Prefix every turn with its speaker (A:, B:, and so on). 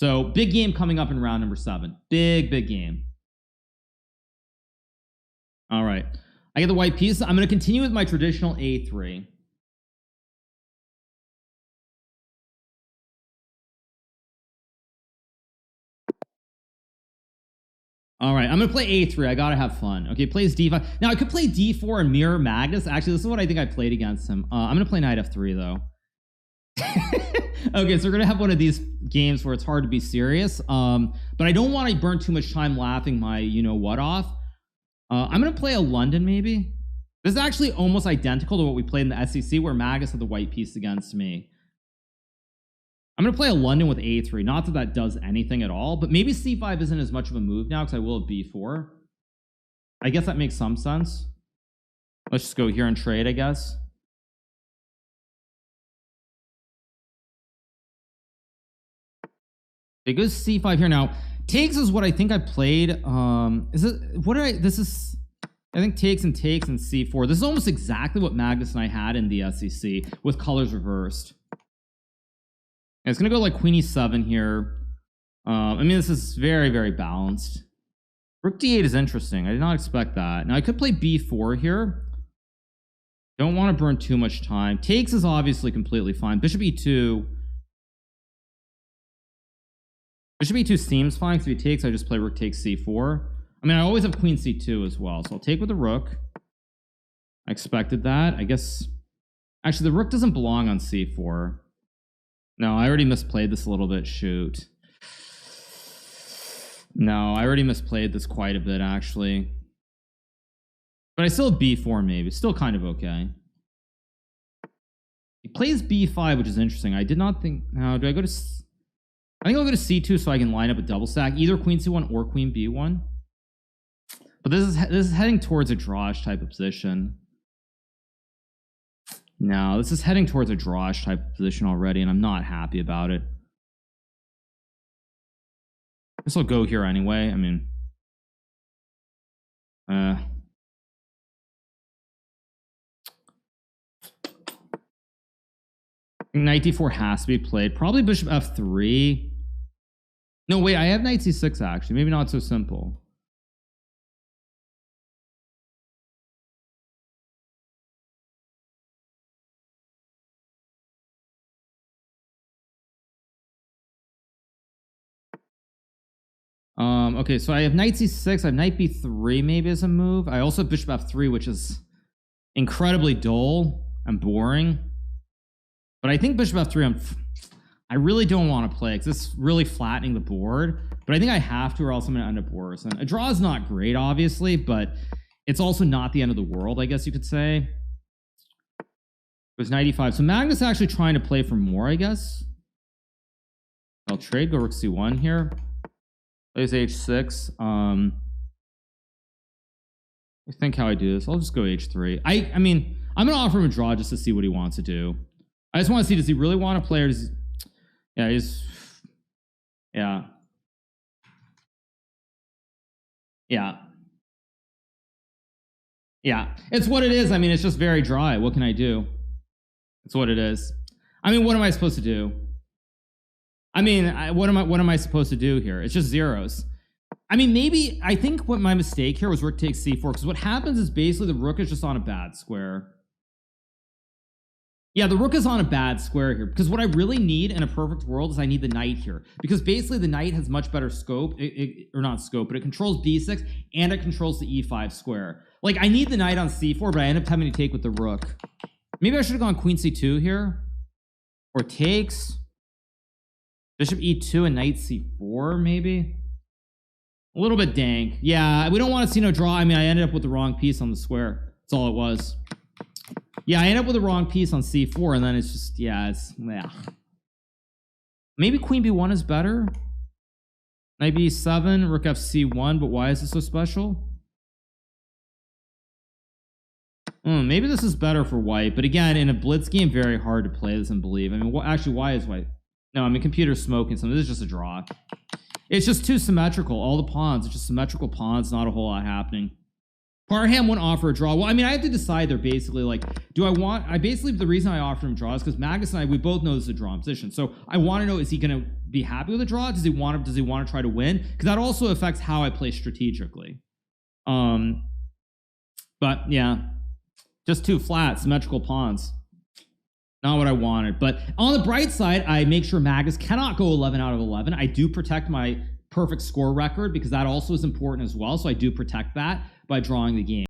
A: So big game coming up in round number 7. Big game. All right. I get the white piece. I'm going to continue with my traditional A3. All right, I'm going to play A3. I got to have fun. Okay, plays D5. Now, I could play D4 and mirror Magnus. Actually, this is what I think I played against him. I'm going to play knight F3, though. Okay, so we're going to have one of these games where it's hard to be serious. But I don't want to burn too much time laughing my you-know-what off. I'm going to play a London, maybe. This is actually almost identical to what we played in the SEC, where Magnus had the white piece against me. I'm going to play a London with A3. Not that that does anything at all, but maybe C5 isn't as much of a move now because I will have B4. I guess that makes some sense. Let's just go here and trade, I guess. It goes C5 here. Now, takes is what I think I played. Is it, what did I, this is, I think takes and C4. This is almost exactly what Magnus and I had in the SEC with colors reversed. And it's going to go like Queen E7 here. I mean, this is very balanced. Rook D8 is interesting. I did not expect that. Now, I could play B4 here. Don't want to burn too much time. Takes is obviously completely fine. Bishop E2. Bishop E2 seems fine because if he takes, I just play rook takes C4. I mean, I always have queen C2 as well, so I'll take with the rook. I expected that. I guess... Actually, the rook doesn't belong on C4. No, I already misplayed this a little bit. Shoot. No, I already misplayed this quite a bit, actually. But I still have B4, maybe. Still kind of okay. He plays B5, which is interesting. I did not think... Now, do I go to... I think I'll go to C2 so I can line up a double stack. Either Queen C1 or Queen B1. But this is heading towards a drawish type of position. No, this is heading towards a drawish type of position already, and I'm not happy about it. I guess I'll go here anyway. I mean... Knight D4 has to be played. Probably Bishop F3. No, wait, I have Knight C6 actually. Maybe not so simple. Okay, so I have Knight C6. I have Knight B3 maybe as a move. I also have Bishop F3, which is incredibly dull and boring. But I think Bishop F3, I really don't want to play because it's really flattening the board. But I think I have to or else I'm going to end up worse. And a draw is not great, obviously, but it's also not the end of the world, I guess you could say. It was 95. So Magnus actually trying to play for more, I guess. I'll trade, go rook C1 here. Plays H6. I think how I do this. I'll just go H3. I mean, I'm going to offer him a draw just to see what he wants to do. I just want to see, does he really want to play or does he... Yeah, he's... Yeah. Yeah. Yeah. It's what it is. I mean, it's just very dry. What can I do? It's what it is. I mean, what am I supposed to do? I mean, what am I supposed to do here? It's just zeros. I mean, maybe... I think what my mistake here was rook takes C4, because what happens is basically the rook is just on a bad square. Yeah, the rook is on a bad square here, because what I really need in a perfect world is I need the knight here, because basically the knight has much better scope, or not scope, but it controls b6 and it controls the e5 square. Like, I need the knight on c4, but I end up having to take with the rook. Maybe I should have gone queen c2 here, or takes bishop e2 and knight c4, maybe. A little bit dank. Yeah, we don't want to see no draw. I mean, I ended up with the wrong piece on the square. That's all it was. Yeah, I ended up with the wrong piece on c4, and then it's just, yeah, it's, yeah. Maybe queen b1 is better. Knight b7, rook fc1, but why is this so special? Maybe this is better for white, but again, in a blitz game, very hard to play this and believe. I mean, actually, why is white? No, I mean, computer's smoking something. This is just a draw. It's just too symmetrical. All the pawns, it's just symmetrical pawns, not a whole lot happening. Parham wouldn't offer a draw. Well, I mean, I have to decide there basically, like, the reason I offered him draw is because Magnus and I, we both know this is a draw position. So I want to know, is he going to be happy with a draw? Does he want to try to win? Because that also affects how I play strategically. But yeah, just 2 flat, symmetrical pawns. Not what I wanted. But on the bright side, I make sure Magnus cannot go 11 out of 11. I do protect my perfect score record because that also is important as well. So I do protect that by drawing the game.